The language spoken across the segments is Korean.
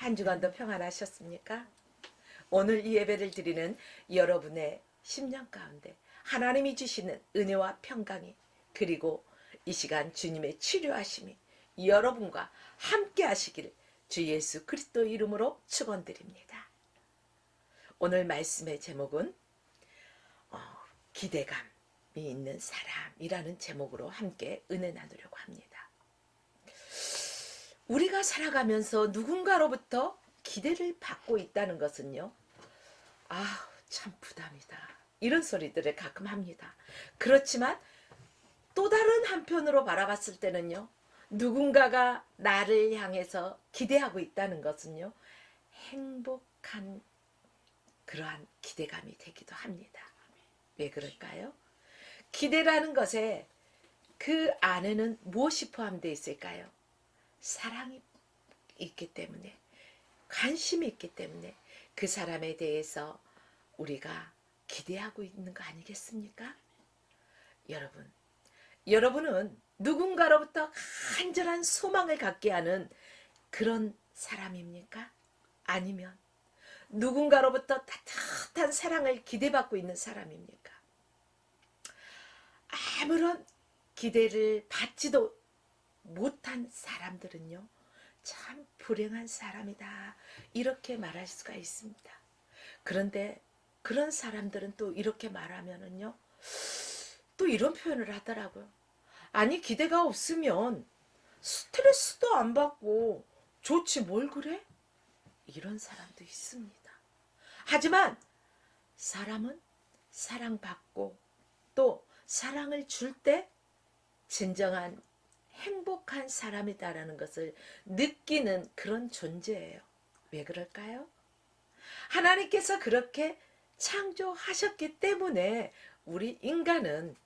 한 주간도 평안하셨습니까? 오늘 이 예배를 드리는 여러분의 심령 가운데 하나님이 주시는 은혜와 평강이, 그리고 이 시간 주님의 치료하심이 여러분과 함께 하시기를 주 예수 그리스도 이름으로 축원드립니다. 오늘 말씀의 제목은 기대감이 있는 사람이라는 제목으로 함께 은혜 나누려고 합니다. 우리가 살아가면서 누군가로부터 기대를 받고 있다는 것은요, 참 부담이다, 이런 소리들을 가끔 합니다. 그렇지만 또 다른 한편으로 바라봤을 때는요, 누군가가 나를 향해서 기대하고 있다는 것은요, 행복한 그러한 기대감이 되기도 합니다. 왜 그럴까요? 기대라는 것에 그 안에는 무엇이 포함되어 있을까요? 사랑이 있기 때문에, 관심이 있기 때문에 그 사람에 대해서 우리가 기대하고 있는 거 아니겠습니까? 여러분은 누군가로부터 간절한 소망을 갖게 하는 그런 사람입니까? 아니면 누군가로부터 따뜻한 사랑을 기대받고 있는 사람입니까? 아무런 기대를 받지도 못한 사람들은요, 참 불행한 사람이다, 이렇게 말할 수가 있습니다. 그런데 그런 사람들은 또 이렇게 말하면은요, 또 이런 표현을 하더라고요. 아니, 기대가 없으면 스트레스도 안 받고 좋지 뭘 그래? 이런 사람도 있습니다. 하지만 사람은 사랑받고 또 사랑을 줄 때 진정한 행복한 사람이다라는 것을 느끼는 그런 존재예요. 왜 그럴까요? 하나님께서 그렇게 창조하셨기 때문에 우리 인간은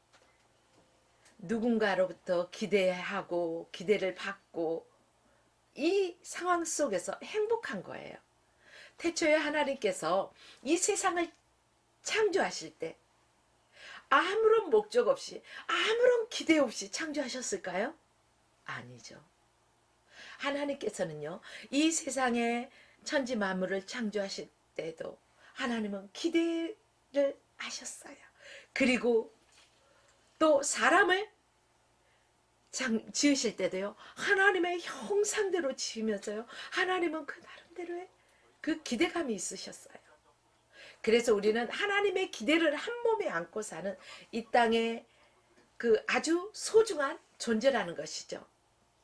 누군가로부터 기대하고 기대를 받고 이 상황 속에서 행복한 거예요. 태초에 하나님께서 이 세상을 창조하실 때 아무런 목적 없이, 아무런 기대 없이 창조하셨을까요? 아니죠. 하나님께서는요, 이 세상에 천지 만물을 창조하실 때도 하나님은 기대를 하셨어요. 그리고 또 사람을 지으실 때도요, 하나님의 형상대로 지으면서요, 하나님은 그 나름대로의 그 기대감이 있으셨어요. 그래서 우리는 하나님의 기대를 한 몸에 안고 사는 이 땅의 그 아주 소중한 존재라는 것이죠.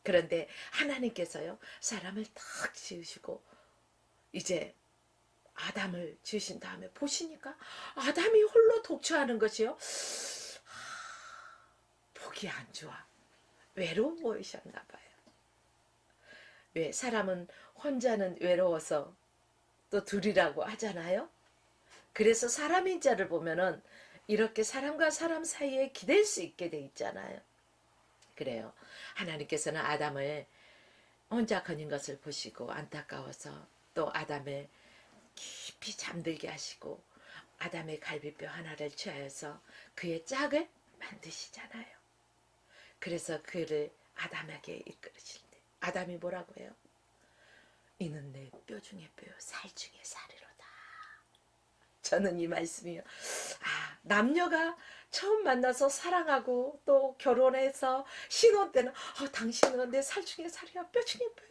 그런데 하나님께서요, 사람을 탁 지으시고 이제 아담을 지으신 다음에 보시니까 아담이 홀로 독처하는 것이요, 보기 안 좋아. 외로워 보이셨나 봐요. 왜 사람은 혼자는 외로워서 또 둘이라고 하잖아요. 그래서 사람인 자를 보면은 이렇게 사람과 사람 사이에 기댈 수 있게 돼 있잖아요. 그래요. 하나님께서는 아담을 혼자 거닌 것을 보시고 안타까워서 또 아담을 깊이 잠들게 하시고 아담의 갈비뼈 하나를 취하여서 그의 짝을 만드시잖아요. 그래서 그를 아담에게 이끌으실 때 아담이 뭐라고 해요? 이는 내 뼈 중에 뼈요, 살 중에 살이로다. 저는 이 말씀이요, 남녀가 처음 만나서 사랑하고 또 결혼해서 신혼 때는 당신은 내 살 중에 살이야, 뼈 중에 뼈야,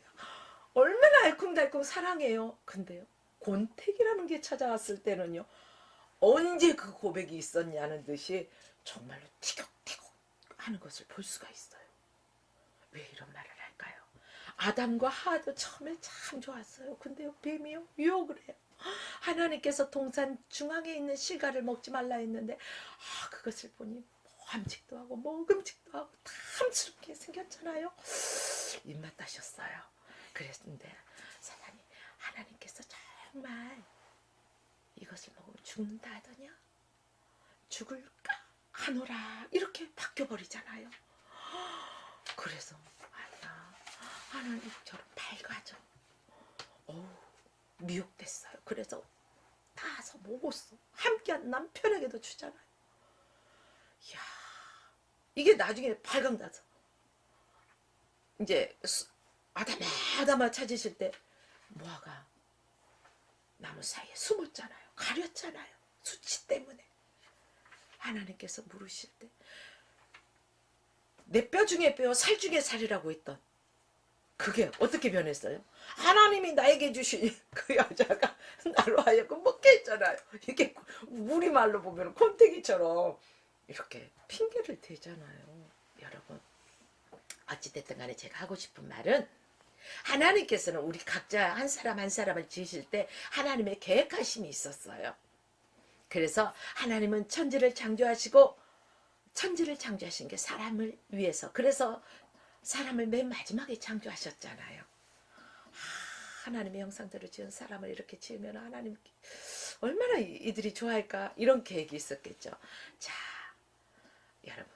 얼마나 알콩달콩 사랑해요. 근데요, 권태기라는 게 찾아왔을 때는요, 언제 그 고백이 있었냐는 듯이 정말로 티격태격 하는 것을 볼 수가 있어요. 왜 이런 말을 할까요? 아담과 하와도 처음에 참 좋았어요. 근데요, 뱀이요, 유혹을 해요. 하나님께서 동산 중앙에 있는 실과를 먹지 말라 했는데 그것을 보니 모함직도 하고 먹음직도 하고 탐스럽게 생겼잖아요. 입맛 다셨어요. 그랬는데 사단이, 하나님께서 정말 이것을 먹으면 죽는다 하더냐? 죽을까 하노라, 이렇게 바뀌어버리잖아요. 그래서 아니야, 하나님처럼 밝아져. 미혹됐어요. 그래서 타서 먹었어. 함께한 남편에게도 주잖아요. 이야, 이게 나중에 발광나서 이제 아담아 찾으실 때 모아가 나무 사이에 숨었잖아요. 가렸잖아요. 수치 때문에. 하나님께서 물으실 때 내 뼈 중에 뼈, 살 중에 살이라고 했던 그게 어떻게 변했어요? 하나님이 나에게 주신 그 여자가 나로 하여금 먹게 했잖아요. 이게 우리말로 보면 콘태기처럼 이렇게 핑계를 대잖아요. 여러분, 어찌됐든 간에 제가 하고 싶은 말은, 하나님께서는 우리 각자 한 사람 한 사람을 지으실 때 하나님의 계획하심이 있었어요. 그래서 하나님은 천지를 창조하시고, 천지를 창조하신 게 사람을 위해서, 그래서 사람을 맨 마지막에 창조하셨잖아요. 하나님의 형상대로 지은 사람을 이렇게 지으면 하나님 얼마나 이들이 좋아할까, 이런 계획이 있었겠죠. 자, 여러분,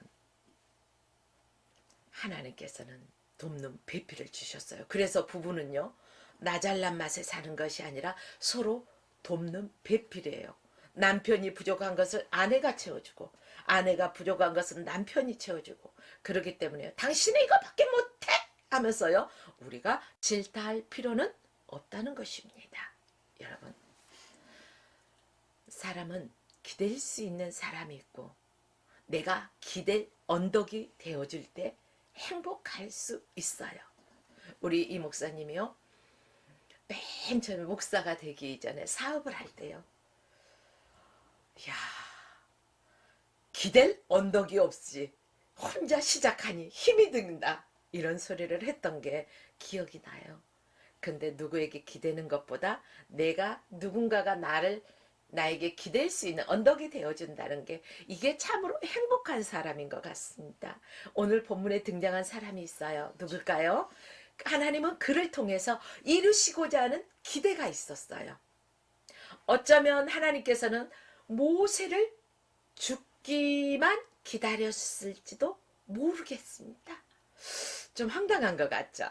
하나님께서는 돕는 배필을 주셨어요. 그래서 부부는요, 나 잘난 맛에 사는 것이 아니라 서로 돕는 배필이에요. 남편이 부족한 것을 아내가 채워주고, 아내가 부족한 것은 남편이 채워주고, 그렇기 때문에 당신은 이거밖에 못해 하면서요, 우리가 질타할 필요는 없다는 것입니다. 여러분, 사람은 기댈 수 있는 사람이 있고, 내가 기댈 언덕이 되어줄 때 행복할 수 있어요. 우리 이 목사님이요, 맨 처음에 목사가 되기 전에 사업을 할 때요, 야, 기댈 언덕이 없이 혼자 시작하니 힘이 든다, 이런 소리를 했던 게 기억이 나요. 근데 누구에게 기대는 것보다 내가 누군가가 나에게 기댈 수 있는 언덕이 되어준다는 게, 이게 참으로 행복한 사람인 것 같습니다. 오늘 본문에 등장한 사람이 있어요. 누굴까요? 하나님은 그를 통해서 이루시고자 하는 기대가 있었어요. 어쩌면 하나님께서는 모세를 죽기만 기다렸을지도 모르겠습니다. 좀 황당한 것 같죠?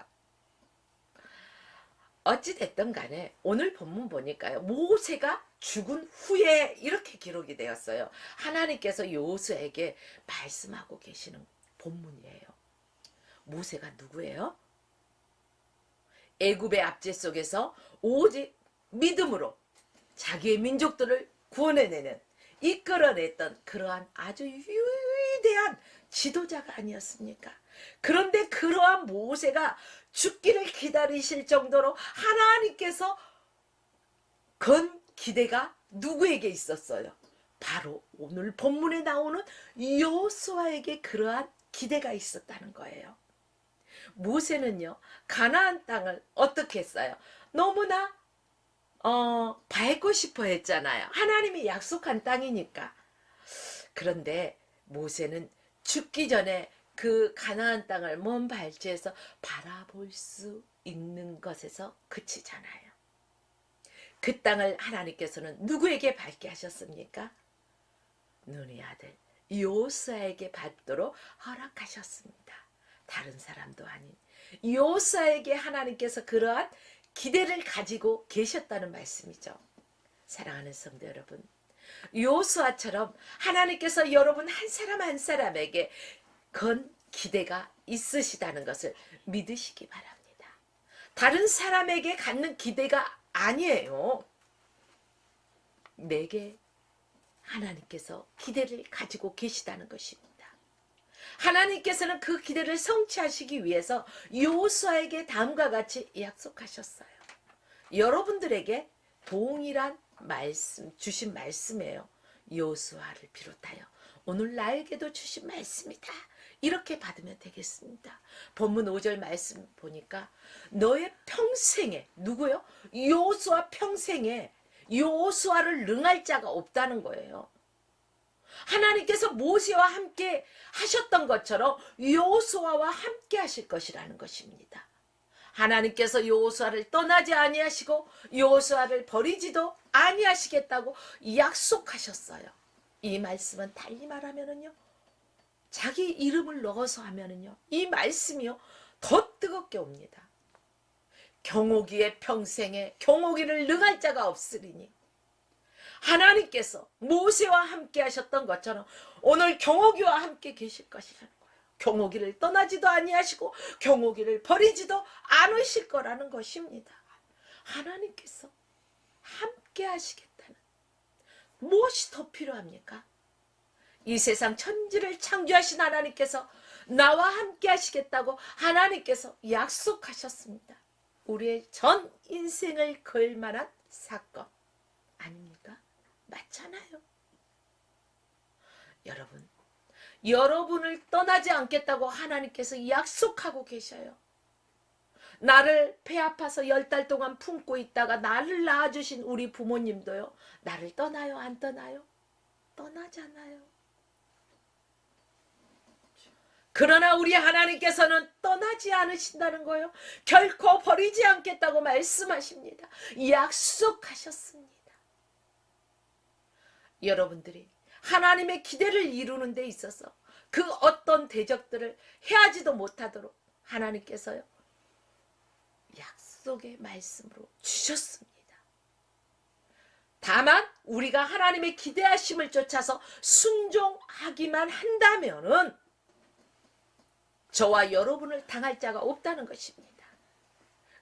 어찌됐든 간에 오늘 본문 보니까요, 모세가 죽은 후에 이렇게 기록이 되었어요. 하나님께서 여호수아에게 말씀하고 계시는 본문이에요. 모세가 누구예요? 애굽의 압제 속에서 오직 믿음으로 자기의 민족들을 구원해내는, 이끌어냈던 그러한 아주 위대한 지도자가 아니었습니까? 그런데 그러한 모세가 죽기를 기다리실 정도로 하나님께서 건 기대가 누구에게 있었어요? 바로 오늘 본문에 나오는 여호수아에게 그러한 기대가 있었다는 거예요. 모세는요, 가나안 땅을 어떻게 했어요? 너무나 밟고 싶어 했잖아요. 하나님이 약속한 땅이니까. 그런데 모세는 죽기 전에 그 가나안 땅을 먼 발치에서 바라볼 수 있는 것에서 그치잖아요. 그 땅을 하나님께서는 누구에게 밟게 하셨습니까? 눈의 아들 여호수아에게 밟도록 허락하셨습니다. 다른 사람도 아닌 여호수아에게 하나님께서 그러한 기대를 가지고 계셨다는 말씀이죠. 사랑하는 성도 여러분, 여호수아처럼 하나님께서 여러분 한 사람 한 사람에게 건 기대가 있으시다는 것을 믿으시기 바랍니다. 다른 사람에게 갖는 기대가 아니에요. 내게 하나님께서 기대를 가지고 계시다는 것입니다. 하나님께서는 그 기대를 성취하시기 위해서 여호수아에게 다음과 같이 약속하셨어요. 여러분들에게 동일한 말씀, 주신 말씀이에요. 여호수아를 비롯하여 오늘 나에게도 주신 말씀이다, 이렇게 받으면 되겠습니다. 본문 5절 말씀 보니까 너의 평생에, 누구요? 여호수아 평생에 여호수아를 능할 자가 없다는 거예요. 하나님께서 모세와 함께 하셨던 것처럼 여호수아와 함께 하실 것이라는 것입니다. 하나님께서 여호수아를 떠나지 아니하시고 여호수아를 버리지도 아니하시겠다고 약속하셨어요. 이 말씀은 달리 말하면은요, 자기 이름을 넣어서 하면은요, 이 말씀이요 더 뜨겁게 옵니다. 경호기의 평생에 경호기를 능할 자가 없으리니, 하나님께서 모세와 함께 하셨던 것처럼 오늘 경호기와 함께 계실 것이라는 거예요. 경호기를 떠나지도 아니하시고 경호기를 버리지도 않으실 거라는 것입니다. 하나님께서 함께 하시겠다는 무엇이 더 필요합니까? 이 세상 천지를 창조하신 하나님께서 나와 함께 하시겠다고 하나님께서 약속하셨습니다. 우리의 전 인생을 걸 만한 사건 아닙니까? 맞잖아요. 여러분을 떠나지 않겠다고 하나님께서 약속하고 계셔요. 나를 배 아파서 10달 동안 품고 있다가 나를 낳아주신 우리 부모님도요. 나를 떠나요? 안 떠나요? 떠나잖아요. 그러나 우리 하나님께서는 떠나지 않으신다는 거예요. 결코 버리지 않겠다고 말씀하십니다. 약속하셨습니다. 여러분들이 하나님의 기대를 이루는 데 있어서 그 어떤 대적들을 해하지도 못하도록 하나님께서요. 약속의 말씀으로 주셨습니다. 다만 우리가 하나님의 기대하심을 쫓아서 순종하기만 한다면은 저와 여러분을 당할 자가 없다는 것입니다.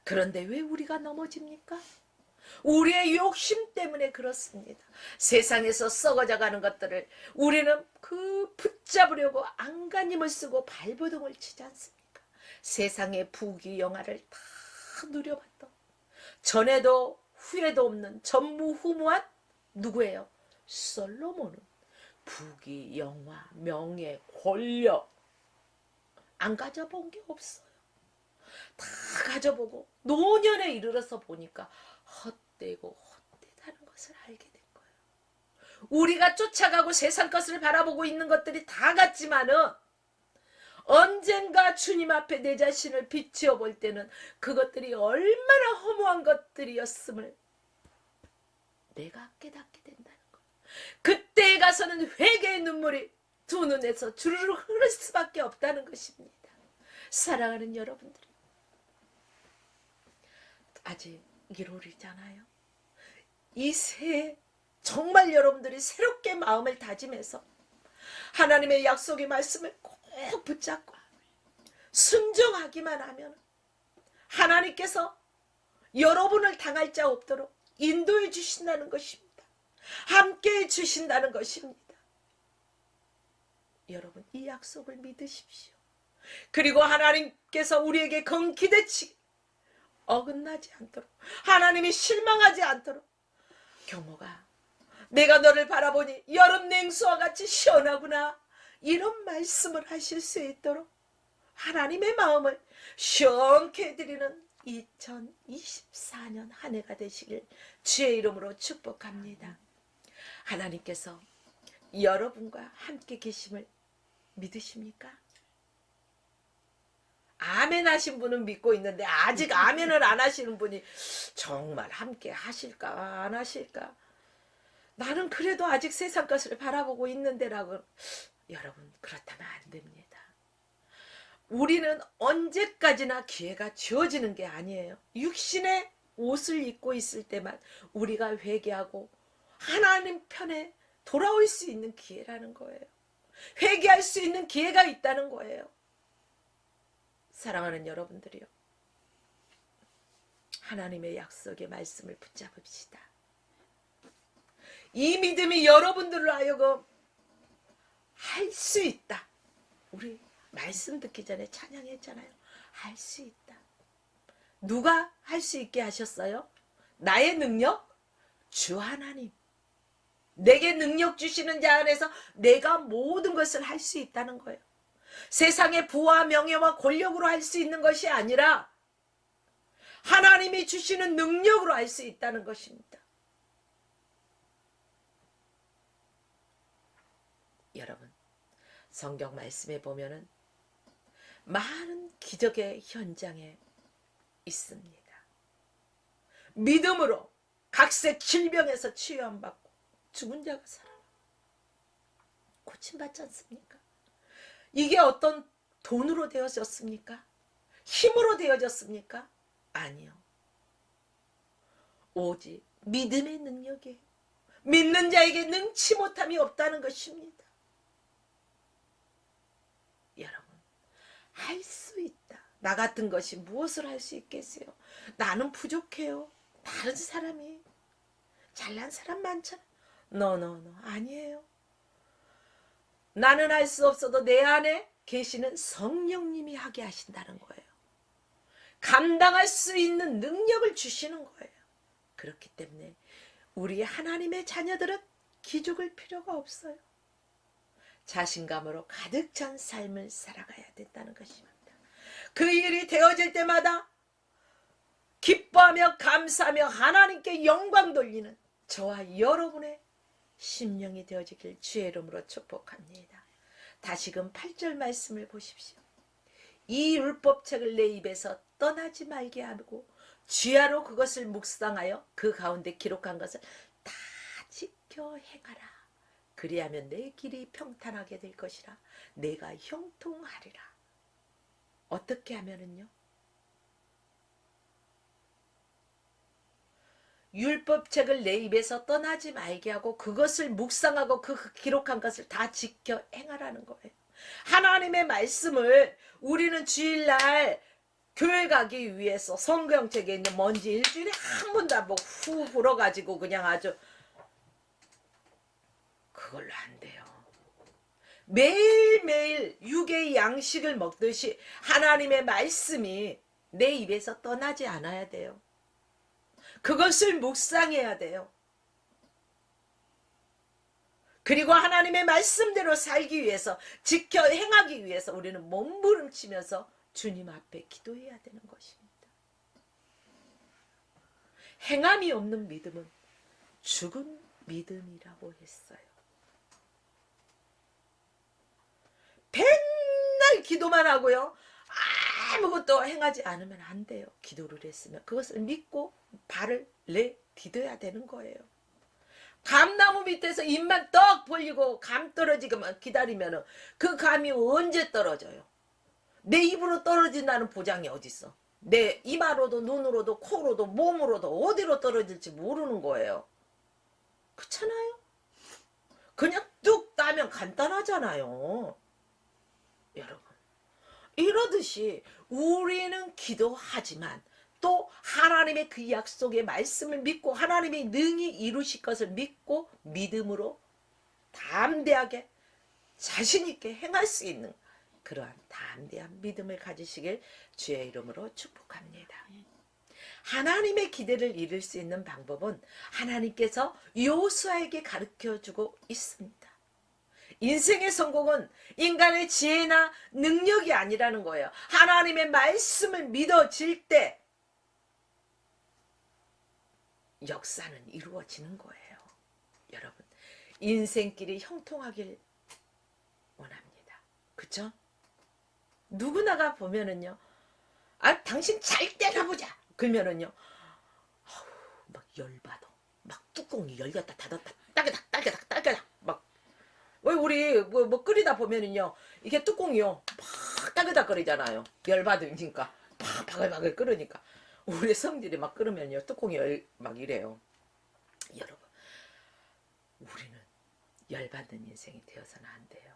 그런데 왜 우리가 넘어집니까? 우리의 욕심 때문에 그렇습니다. 세상에서 썩어져가는 것들을 우리는 붙잡으려고 안간힘을 쓰고 발버둥을 치지 않습니까? 세상의 부귀영화를 다 누려봤던 전에도 후에도 없는 전무후무한 누구예요? 솔로몬은 부귀영화, 명예, 권력 안 가져본 게 없어요. 다 가져보고 노년에 이르러서 보니까 헛되고 헛되다는 것을 알게 된 거예요. 우리가 쫓아가고 세상 것을 바라보고 있는 것들이 다 같지만은 언젠가 주님 앞에 내 자신을 비추어 볼 때는 그것들이 얼마나 허무한 것들이었음을 내가 깨닫게 된다는 거예요. 그때에 가서는 회개의 눈물이 두 눈에서 주르르 흐를 수밖에 없다는 것입니다. 사랑하는 여러분들, 아직 1월이잖아요. 이 새해 정말 여러분들이 새롭게 마음을 다짐해서 하나님의 약속의 말씀을 꼭 붙잡고 순종하기만 하면 하나님께서 여러분을 당할 자 없도록 인도해 주신다는 것입니다. 함께해 주신다는 것입니다. 여러분, 이 약속을 믿으십시오. 그리고 하나님께서 우리에게 건 기대치 어긋나지 않도록, 하나님이 실망하지 않도록, 경호가 내가 너를 바라보니 여름 냉수와 같이 시원하구나, 이런 말씀을 하실 수 있도록 하나님의 마음을 시원케 해드리는 2024년 한 해가 되시길 주의 이름으로 축복합니다. 하나님께서 여러분과 함께 계심을 믿으십니까? 아멘 하신 분은 믿고 있는데 아직 아멘을 안 하시는 분이 정말 함께 하실까 안 하실까, 나는 그래도 아직 세상 것을 바라보고 있는데라고, 여러분, 그렇다면 안 됩니다. 우리는 언제까지나 기회가 주어지는 게 아니에요. 육신의 옷을 입고 있을 때만 우리가 회개하고 하나님 편에 돌아올 수 있는 기회라는 거예요. 회개할 수 있는 기회가 있다는 거예요. 사랑하는 여러분들이요, 하나님의 약속의 말씀을 붙잡읍시다. 이 믿음이 여러분들로 하여금 할 수 있다. 우리 말씀 듣기 전에 찬양했잖아요. 할 수 있다. 누가 할 수 있게 하셨어요? 나의 능력? 주 하나님. 내게 능력 주시는 자 안에서 내가 모든 것을 할 수 있다는 거예요. 세상의 부와 명예와 권력으로 할 수 있는 것이 아니라 하나님이 주시는 능력으로 할 수 있다는 것입니다. 여러분, 성경 말씀에 보면은 많은 기적의 현장에 있습니다. 믿음으로 각색 질병에서 치유함받고 죽은 자가 살아나 고침받지 않습니까? 이게 어떤 돈으로 되어졌습니까? 힘으로 되어졌습니까? 아니요. 오직 믿음의 능력이에요. 믿는 자에게 능치 못함이 없다는 것입니다. 여러분, 할 수 있다. 나 같은 것이 무엇을 할 수 있겠어요? 나는 부족해요. 다른 사람이 잘난 사람 많잖아. 노노노 아니에요. 나는 할 수 없어도 내 안에 계시는 성령님이 하게 하신다는 거예요. 감당할 수 있는 능력을 주시는 거예요. 그렇기 때문에 우리 하나님의 자녀들은 기죽을 필요가 없어요. 자신감으로 가득 찬 삶을 살아가야 된다는 것입니다. 그 일이 되어질 때마다 기뻐하며 감사하며 하나님께 영광 돌리는 저와 여러분의 심령이 되어지길 주의 이름으로 축복합니다. 다시금 8절 말씀을 보십시오. 이 율법책을 내 입에서 떠나지 말게 하고 주야로 그것을 묵상하여 그 가운데 기록한 것을 다 지켜 행하라. 그리하면 내 길이 평탄하게 될 것이라. 내가 형통하리라. 어떻게 하면은요? 율법책을 내 입에서 떠나지 말게 하고 그것을 묵상하고 그 기록한 것을 다 지켜 행하라는 거예요. 하나님의 말씀을 우리는 주일날 교회 가기 위해서 성경책에 있는 먼지 일주일에 한 번도 안 보고 후 불어가지고 그냥 아주 그걸로 안 돼요. 매일매일 육의 양식을 먹듯이 하나님의 말씀이 내 입에서 떠나지 않아야 돼요. 그것을 묵상해야 돼요. 그리고 하나님의 말씀대로 살기 위해서 지켜 행하기 위해서 우리는 몸부림치면서 주님 앞에 기도해야 되는 것입니다. 행함이 없는 믿음은 죽은 믿음이라고 했어요. 맨날 기도만 하고요. 아무것도 행하지 않으면 안 돼요. 기도를 했으면 그것을 믿고 발을 내디뎌야 되는 거예요. 감나무 밑에서 입만 떡 벌리고 감 떨어지기만 기다리면 그 감이 언제 떨어져요? 내 입으로 떨어진다는 보장이 어딨어? 내 이마로도 눈으로도 코로도 몸으로도 어디로 떨어질지 모르는 거예요. 그렇잖아요? 그냥 뚝 따면 간단하잖아요. 여러분, 이러듯이 우리는 기도하지만 또 하나님의 그 약속의 말씀을 믿고 하나님이 능히 이루실 것을 믿고 믿음으로 담대하게 자신 있게 행할 수 있는 그러한 담대한 믿음을 가지시길 주의 이름으로 축복합니다. 하나님의 기대를 이룰 수 있는 방법은 하나님께서 여호수아에게 가르쳐주고 있습니다. 인생의 성공은 인간의 지혜나 능력이 아니라는 거예요. 하나님의 말씀을 믿어질 때 역사는 이루어지는 거예요. 여러분, 인생길이 형통하길 원합니다. 그쵸? 누구나가 보면은요, 당신 잘 때나 보자. 그러면은요, 막 열받아. 막 뚜껑이 열렸다 닫았다 따개닥 막. 왜 우리 뭐 끓이다 보면은요, 이게 뚜껑이요 막 따개닥거리잖아요. 열받으니까 팍 바글바글 끓으니까. 우리 성질이 막 끓으면요 뚜껑이 막 이래요. 여러분, 우리는 열받는 인생이 되어서는 안 돼요.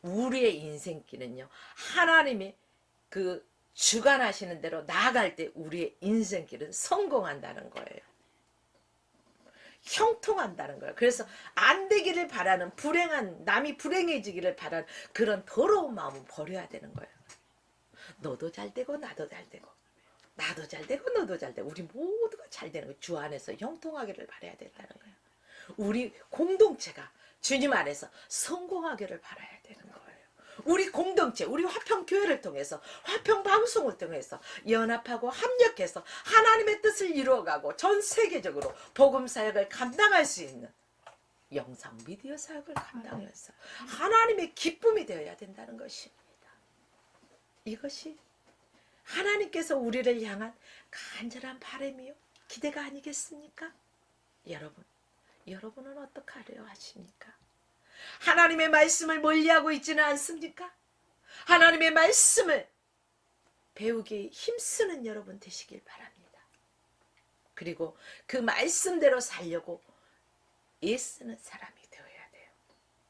우리의 인생길은요 하나님이 그 주관하시는 대로 나아갈 때 우리의 인생길은 성공한다는 거예요. 형통한다는 거예요. 그래서 안 되기를 바라는 불행한 남이 불행해지기를 바라는 그런 더러운 마음은 버려야 되는 거예요. 너도 잘 되고 나도 잘 되고 나도 잘 되고 너도 잘 되고 우리 모두가 잘 되는 거예요. 주 안에서 형통하기를 바라야 된다는 거예요. 우리 공동체가 주님 안에서 성공하기를 바라야 되는 거예요. 우리 공동체, 우리 화평교회를 통해서 화평방송을 통해서 연합하고 합력해서 하나님의 뜻을 이루어가고 전 세계적으로 복음사역을 감당할 수 있는 영상 미디어 사역을 감당해서 하나님의 기쁨이 되어야 된다는 것입니다. 이것이 하나님께서 우리를 향한 간절한 바람이요 기대가 아니겠습니까? 여러분은 어떻게 하려 하십니까? 하나님의 말씀을 멀리하고 있지는 않습니까? 하나님의 말씀을 배우기 힘쓰는 여러분 되시길 바랍니다. 그리고 그 말씀대로 살려고 애쓰는 사람이 되어야 돼요.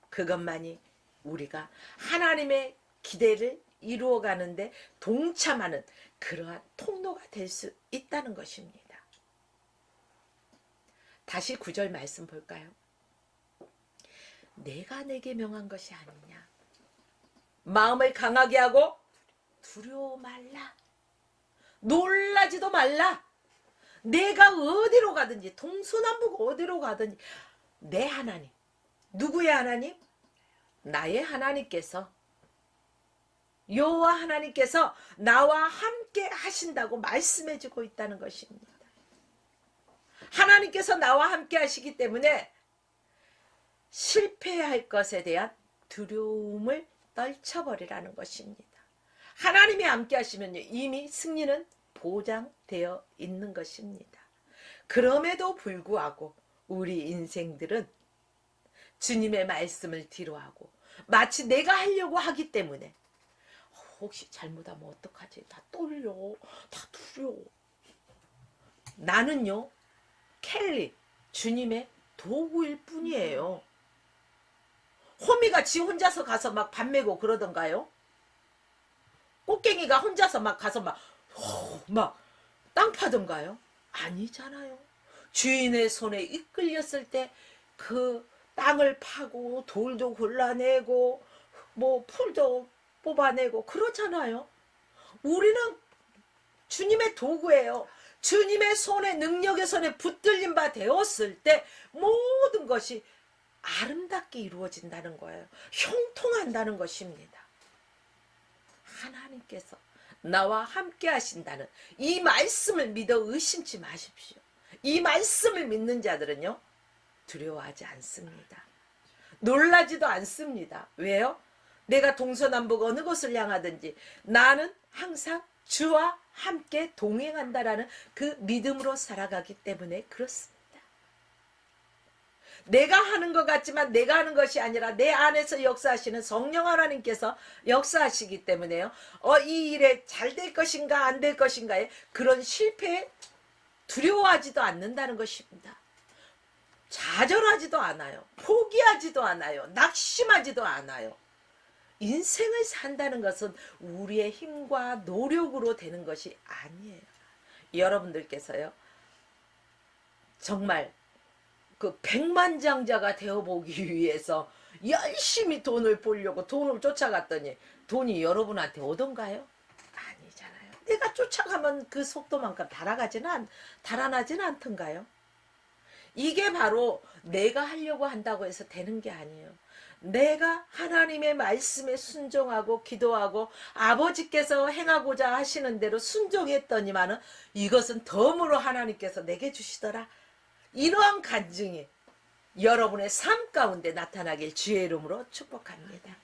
그것만이 우리가 하나님의 기대를 이루어가는데 동참하는 그러한 통로가 될 수 있다는 것입니다. 다시 9절 말씀 볼까요? 내가 내게 명한 것이 아니냐. 마음을 강하게 하고 두려워 말라. 놀라지도 말라. 내가 어디로 가든지 동서남북 어디로 가든지 내 하나님, 누구의 하나님? 나의 하나님께서, 여호와 하나님께서 나와 함께 하신다고 말씀해주고 있다는 것입니다. 하나님께서 나와 함께 하시기 때문에 실패할 것에 대한 두려움을 떨쳐버리라는 것입니다. 하나님이 함께 하시면요, 이미 승리는 보장되어 있는 것입니다. 그럼에도 불구하고 우리 인생들은 주님의 말씀을 뒤로하고 마치 내가 하려고 하기 때문에 혹시 잘못하면 어떡하지? 다 떨려. 다 두려워. 나는요, 켈리, 주님의 도구일 뿐이에요. 호미가 지 혼자서 가서 막 밥 메고 그러던가요? 꽃갱이가 혼자서 막 가서 막 땅 파던가요? 아니잖아요. 주인의 손에 이끌렸을 때 그 땅을 파고 돌도 골라내고 뭐 풀도 뽑아내고 그러잖아요. 우리는 주님의 도구예요. 주님의 손에, 능력의 손에 붙들린 바 되었을 때 모든 것이 아름답게 이루어진다는 거예요. 형통한다는 것입니다. 하나님께서 나와 함께 하신다는 이 말씀을 믿어 의심치 마십시오. 이 말씀을 믿는 자들은요, 두려워하지 않습니다. 놀라지도 않습니다. 왜요? 내가 동서남북 어느 곳을 향하든지 나는 항상 주와 함께 동행한다라는 그 믿음으로 살아가기 때문에 그렇습니다. 내가 하는 것 같지만 내가 하는 것이 아니라 내 안에서 역사하시는 성령 하나님께서 역사하시기 때문에요. 이 일에 잘 될 것인가 안 될 것인가에 그런 실패에 두려워하지도 않는다는 것입니다. 좌절하지도 않아요. 포기하지도 않아요. 낙심하지도 않아요. 인생을 산다는 것은 우리의 힘과 노력으로 되는 것이 아니에요. 여러분들께서요, 정말 그 백만장자가 되어보기 위해서 열심히 돈을 벌려고 돈을 쫓아갔더니 돈이 여러분한테 오던가요? 아니잖아요. 내가 쫓아가면 그 속도만큼 달아나지는 않던가요? 이게 바로 내가 하려고 한다고 해서 되는 게 아니에요. 내가 하나님의 말씀에 순종하고 기도하고 아버지께서 행하고자 하시는 대로 순종했더니만은 이것은 덤으로 하나님께서 내게 주시더라. 이러한 간증이 여러분의 삶 가운데 나타나길 주의 이름으로 축복합니다.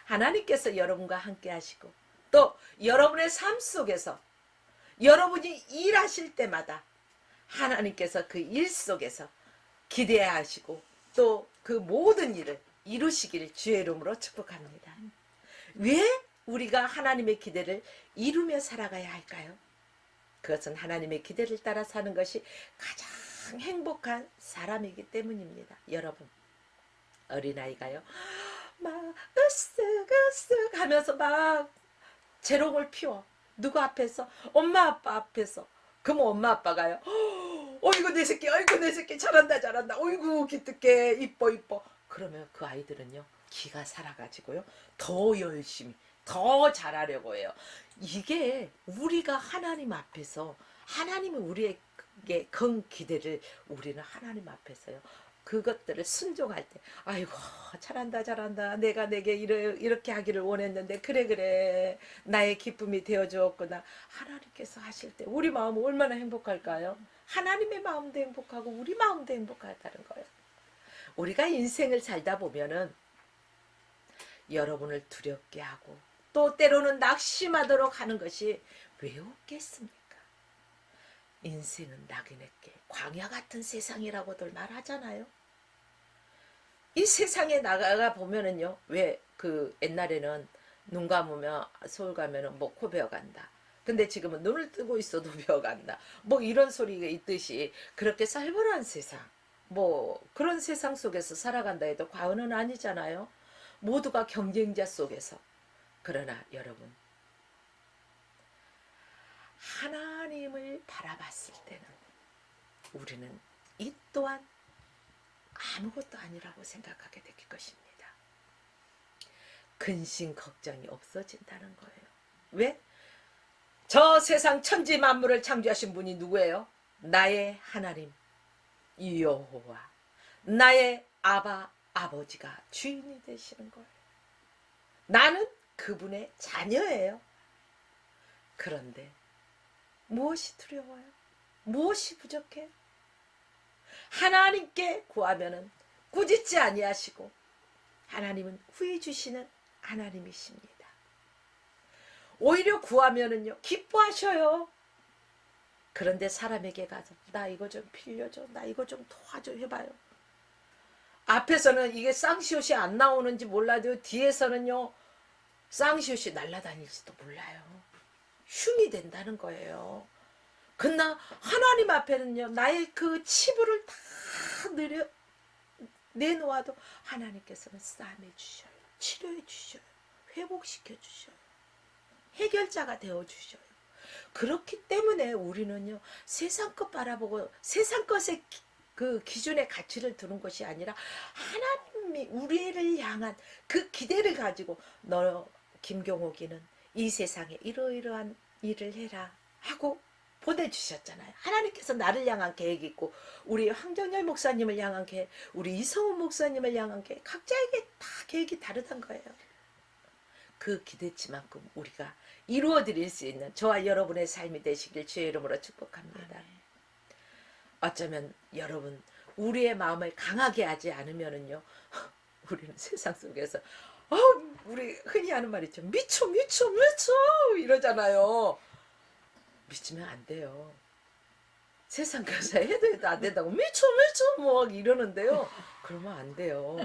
하나님께서 여러분과 함께 하시고 또 여러분의 삶 속에서 여러분이 일하실 때마다 하나님께서 그 일 속에서 기대하시고 또 그 모든 일을 이루시길 주의 이름으로 축복합니다. 왜 우리가 하나님의 기대를 이루며 살아가야 할까요? 그것은 하나님의 기대를 따라 사는 것이 가장 행복한 사람이기 때문입니다. 여러분, 어린아이가요, 막 으쓱으쓱 하면서 막 재롱을 피워. 누구 앞에서? 엄마 아빠 앞에서. 그럼 엄마 아빠가요, 어이구 내 새끼, 어이구 내 새끼, 잘한다 잘한다, 어이구 기특해, 이뻐 이뻐. 그러면 그 아이들은요, 기가 살아가지고요, 더 열심히 더 잘하려고 해요. 이게 우리가 하나님 앞에서, 하나님은 우리에게 건 기대를 우리는 하나님 앞에서요, 그것들을 순종할 때, 아이고 잘한다 잘한다, 내가 내게 이렇게 하기를 원했는데 그래 나의 기쁨이 되어주었구나. 하나님께서 하실 때 우리 마음은 얼마나 행복할까요? 하나님의 마음도 행복하고 우리 마음도 행복하다는 거예요. 우리가 인생을 살다 보면은 여러분을 두렵게 하고 또 때로는 낙심하도록 하는 것이 왜 없겠습니까? 인생은 낙인에게 광야 같은 세상이라고들 말하잖아요. 이 세상에 나가 보면은요, 왜 그 옛날에는 눈 감으면 서울 가면은 뭐 코 베어간다. 근데 지금은 눈을 뜨고 있어도 베어간다. 뭐 이런 소리가 있듯이 그렇게 살벌한 세상, 뭐 그런 세상 속에서 살아간다 해도 과언은 아니잖아요. 모두가 경쟁자 속에서. 그러나 여러분, 하나님을 바라봤을 때는 우리는 이 또한 아무것도 아니라고 생각하게 될 것입니다. 근심 걱정이 없어진다는 거예요. 왜? 저 세상 천지 만물을 창조하신 분이 누구예요? 나의 하나님 여호와, 나의 아버지가 주인이 되시는 거예요. 나는 그분의 자녀예요. 그런데 무엇이 두려워요? 무엇이 부족해요? 하나님께 구하면은 꾸짖지 아니하시고 하나님은 후회 주시는 하나님이십니다. 오히려 구하면은요 기뻐하셔요. 그런데 사람에게 가서 나 이거 좀 빌려줘, 나 이거 좀 도와줘 해봐요. 앞에서는 이게 쌍시옷이 안 나오는지 몰라도 뒤에서는요 쌍시옷이 날아다닐지도 몰라요. 흉이 된다는 거예요. 그러나 하나님 앞에는요 나의 그 치부를 다 내놓아도 하나님께서는 싸매 주셔요. 치료해 주셔요. 회복시켜 주셔요. 해결자가 되어 주셔요. 그렇기 때문에 우리는요 세상 것 바라보고 세상 것의 그 기준의 가치를 두는 것이 아니라 하나님이 우리를 향한 그 기대를 가지고 너 김경옥이는 이 세상에 이러이러한 일을 해라 하고 보내주셨잖아요. 하나님께서 나를 향한 계획이 있고 우리 황정열 목사님을 향한 계획, 우리 이성훈 목사님을 향한 계획, 각자에게 다 계획이 다르단 거예요. 그 기대치만큼 우리가 이루어드릴 수 있는 저와 여러분의 삶이 되시길 주의 이름으로 축복합니다. 어쩌면 여러분 우리의 마음을 강하게 하지 않으면은요 우리는 세상 속에서 우리 흔히 하는 말 있죠. 미쳐 이러잖아요. 미치면 안 돼요. 세상 가서 해도 안 된다고 미쳐 뭐 이러는데요. 그러면 안 돼요.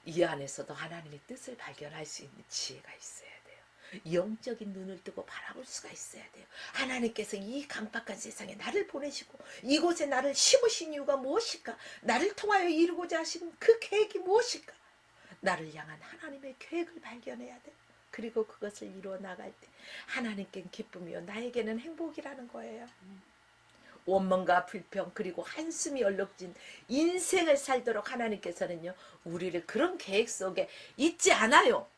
이 안에서도 하나님의 뜻을 발견할 수 있는 지혜가 있어야 돼요. 영적인 눈을 뜨고 바라볼 수가 있어야 돼요. 하나님께서 이 강박한 세상에 나를 보내시고 이곳에 나를 심으신 이유가 무엇일까? 나를 통하여 이루고자 하신 그 계획이 무엇일까? 나를 향한 하나님의 계획을 발견해야 돼요. 그리고 그것을 이루어 나갈 때 하나님께는 기쁨이요 나에게는 행복이라는 거예요. 원망과 불평 그리고 한숨이 얼룩진 인생을 살도록 하나님께서는요 우리를 그런 계획 속에 있지 않아요.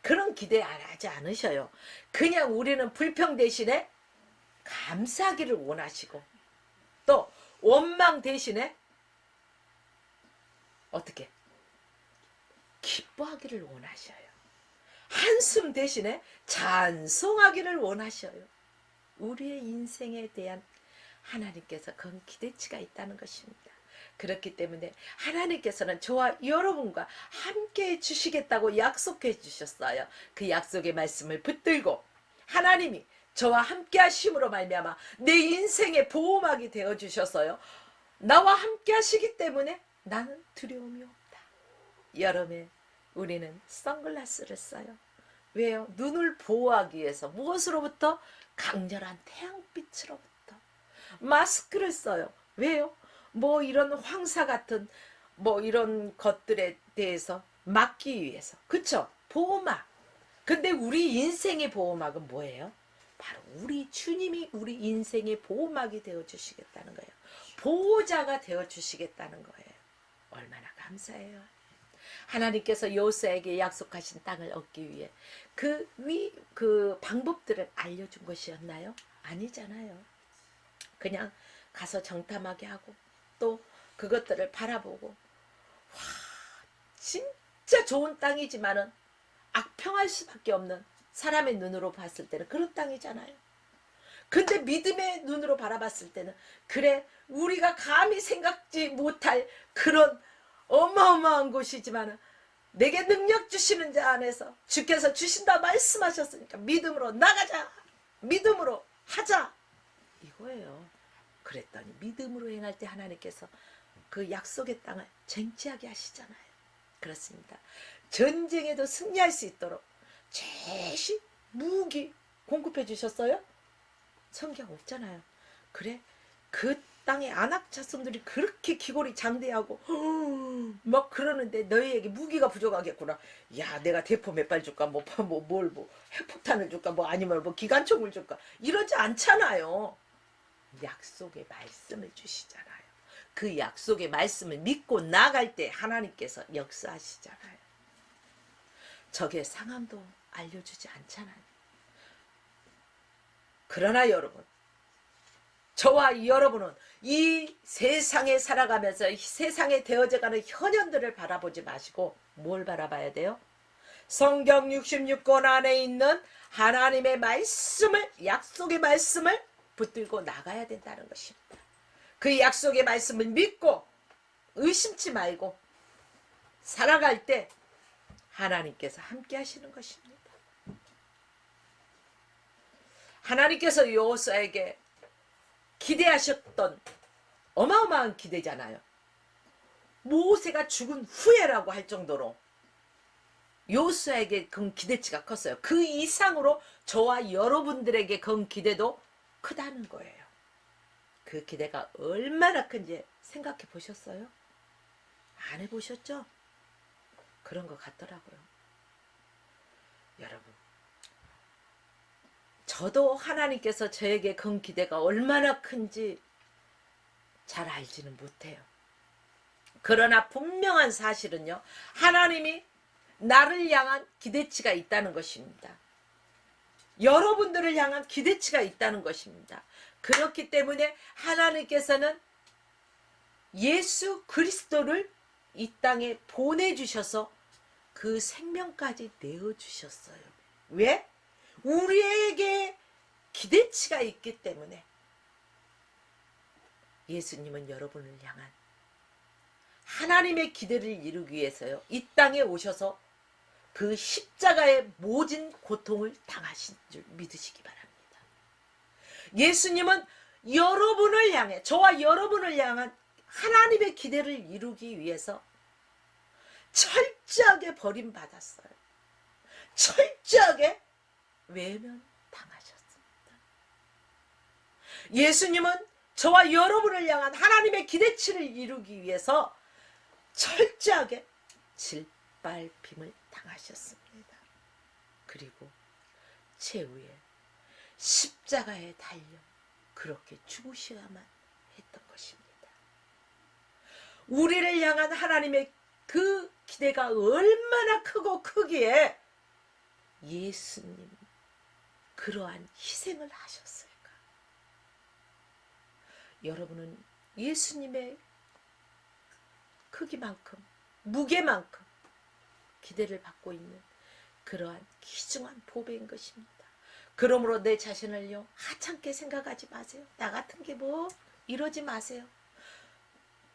그런 기대 안 하지 않으셔요. 그냥 우리는 불평 대신에 감사하기를 원하시고 또 원망 대신에 어떻게 기뻐하기를 원하셔요. 한숨 대신에 찬송하기를 원하셔요. 우리의 인생에 대한 하나님께서 그런 기대치가 있다는 것입니다. 그렇기 때문에 하나님께서는 저와 여러분과 함께 해주시겠다고 약속해 주셨어요. 그 약속의 말씀을 붙들고 하나님이 저와 함께 하심으로 말미암아 내 인생의 보호막이 되어 주셔서요. 나와 함께 하시기 때문에 나는 두려움이 없다. 여름에 우리는 선글라스를 써요. 왜요? 눈을 보호하기 위해서. 무엇으로부터? 강렬한 태양빛으로부터. 마스크를 써요. 왜요? 뭐 이런 황사 같은 뭐 이런 것들에 대해서 막기 위해서. 그쵸? 보호막. 근데 우리 인생의 보호막은 뭐예요? 바로 우리 주님이 우리 인생의 보호막이 되어주시겠다는 거예요. 보호자가 되어주시겠다는 거예요. 얼마나 감사해요. 하나님께서 여호수아에게 약속하신 땅을 얻기 위해 그 방법들을 알려준 것이었나요? 아니잖아요. 그냥 가서 정탐하게 하고 또 그것들을 바라보고 와 진짜 좋은 땅이지만은 악평할 수밖에 없는 사람의 눈으로 봤을 때는 그런 땅이잖아요. 근데 믿음의 눈으로 바라봤을 때는 그래 우리가 감히 생각지 못할 그런 어마어마한 곳이지만 내게 능력 주시는 자 안에서 주께서 주신다 말씀하셨으니까 믿음으로 나가자. 믿음으로 하자. 이거예요. 그랬더니 믿음으로 행할 때 하나님께서 그 약속의 땅을 쟁취하게 하시잖아요. 그렇습니다. 전쟁에도 승리할 수 있도록 최신 무기 공급해 주셨어요? 성경 없잖아요. 그래 그 땅의 아낙 자손들이 그렇게 기골이 장대하고 막 그러는데 너희에게 무기가 부족하겠구나. 야 내가 대포 몇 발 줄까 뭐 핵폭탄을 줄까 뭐 아니면 뭐 기관총을 줄까 이러지 않잖아요. 약속의 말씀을 주시잖아요. 그 약속의 말씀을 믿고 나갈 때 하나님께서 역사하시잖아요. 적의 상황도 알려주지 않잖아요. 그러나 여러분, 저와 여러분은 이 세상에 살아가면서 이 세상에 되어져가는 현현들을 바라보지 마시고 뭘 바라봐야 돼요? 성경 66권 안에 있는 하나님의 말씀을, 약속의 말씀을 붙들고 나가야 된다는 것입니다. 그 약속의 말씀을 믿고 의심치 말고 살아갈 때 하나님께서 함께 하시는 것입니다. 하나님께서 여호수아에게 기대하셨던 어마어마한 기대잖아요. 모세가 죽은 후에라고 할 정도로 여호수아에게 그 기대치가 컸어요. 그 이상으로 저와 여러분들에게 그 기대도 크다는 거예요. 그 기대가 얼마나 큰지 생각해 보셨어요? 안 해보셨죠? 그런 것 같더라고요. 여러분, 저도 하나님께서 저에게 건 기대가 얼마나 큰지 잘 알지는 못해요. 그러나 분명한 사실은요, 하나님이 나를 향한 기대치가 있다는 것입니다. 여러분들을 향한 기대치가 있다는 것입니다. 그렇기 때문에 하나님께서는 예수 그리스도를 이 땅에 보내주셔서 그 생명까지 내어주셨어요. 왜? 우리에게 기대치가 있기 때문에. 예수님은 여러분을 향한 하나님의 기대를 이루기 위해서요, 이 땅에 오셔서 그 십자가의 모진 고통을 당하신 줄 믿으시기 바랍니다. 예수님은 여러분을 향해, 저와 여러분을 향한 하나님의 기대를 이루기 위해서 철저하게 버림받았어요. 철저하게 외면당하셨습니다. 예수님은 저와 여러분을 향한 하나님의 기대치를 이루기 위해서 철저하게 짓밟힘을 당하셨습니다. 그리고 최후에 십자가에 달려 그렇게 죽으셔야만 했던 것입니다. 우리를 향한 하나님의 그 기대가 얼마나 크고 크기에 예수님 그러한 희생을 하셨을까? 여러분은 예수님의 크기만큼, 무게만큼 기대를 받고 있는 그러한 귀중한 보배인 것입니다. 그러므로 내 자신을요, 하찮게 생각하지 마세요. 나 같은 게 뭐 이러지 마세요.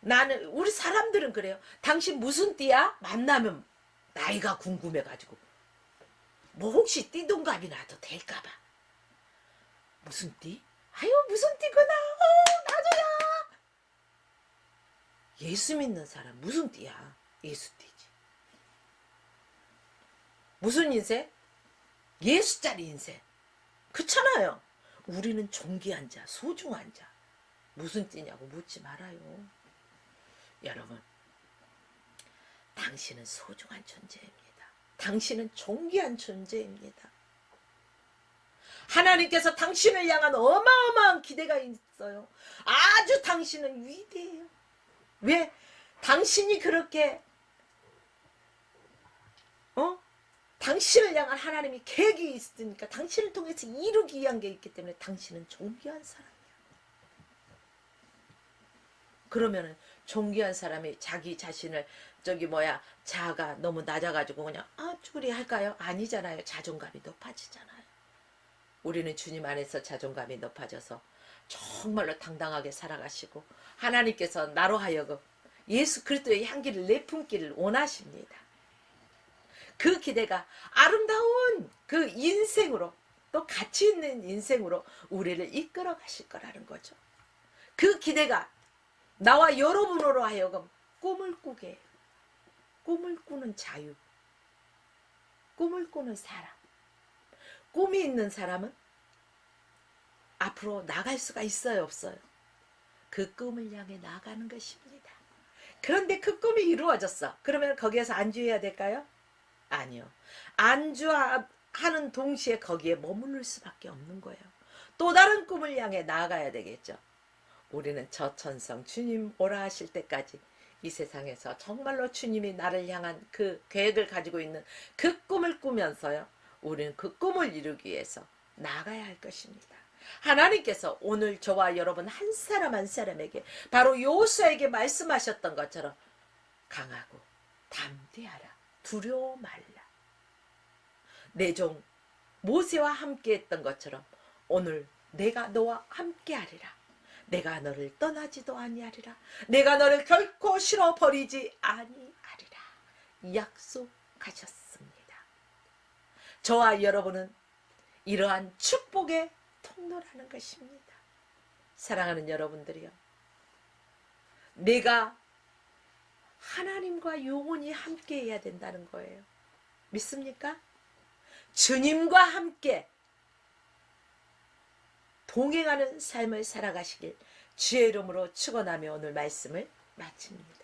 나는, 우리 사람들은 그래요. 당신 무슨 띠야? 만나면 나이가 궁금해가지고 뭐 혹시 띠동갑이 나도 될까봐. 무슨 띠? 아유, 무슨 띠구나. 나도야. 예수 믿는 사람 무슨 띠야? 예수 띠지. 무슨 인생? 예수짜리 인생. 그렇잖아요. 우리는 존귀한 자, 소중한 자. 무슨 띠냐고 묻지 말아요. 여러분, 당신은 소중한 존재입니다. 당신은 존귀한 존재입니다. 하나님께서 당신을 향한 어마어마한 기대가 있어요. 아주 당신은 위대해요. 왜? 당신이 그렇게 당신을 향한 하나님이 계획이 있으니까, 당신을 통해서 이루기 위한 게 있기 때문에 당신은 존귀한 사람이야. 그러면은 존귀한 사람이 자기 자신을 자아가 너무 낮아가지고 그냥 쭈그리 할까요? 아니잖아요. 자존감이 높아지잖아요. 우리는 주님 안에서 자존감이 높아져서 정말로 당당하게 살아가시고, 하나님께서 나로 하여금 예수 그리스도의 향기를 내품기를 원하십니다. 그 기대가 아름다운 그 인생으로, 또 가치 있는 인생으로 우리를 이끌어 가실 거라는 거죠. 그 기대가 나와 여러분으로 하여금 꿈을 꾸게, 꿈을 꾸는 자유, 꿈을 꾸는 사람, 꿈이 있는 사람은 앞으로 나갈 수가 있어요, 없어요? 그 꿈을 향해 나가는 것입니다. 그런데 그 꿈이 이루어졌어. 그러면 거기에서 안주해야 될까요? 아니요. 안주하는 동시에 거기에 머무를 수밖에 없는 거예요. 또 다른 꿈을 향해 나아가야 되겠죠. 우리는 저천성 주님 오라 하실 때까지 이 세상에서 정말로 주님이 나를 향한 그 계획을 가지고 있는 그 꿈을 꾸면서요. 우리는 그 꿈을 이루기 위해서 나가야 할 것입니다. 하나님께서 오늘 저와 여러분 한 사람 한 사람에게 바로 여호수아에게 말씀하셨던 것처럼 강하고 담대하라. 두려워 말라. 내 종 모세와 함께 했던 것처럼 오늘 내가 너와 함께 하리라. 내가 너를 떠나지도 아니하리라. 내가 너를 결코 실어버리지 아니하리라. 약속하셨습니다. 저와 여러분은 이러한 축복의 통로라는 것입니다. 사랑하는 여러분들이요. 내가 하나님과 영원히 함께 해야 된다는 거예요. 믿습니까? 주님과 함께 동행하는 삶을 살아가시길 주의 이름으로 축원하며 오늘 말씀을 마칩니다.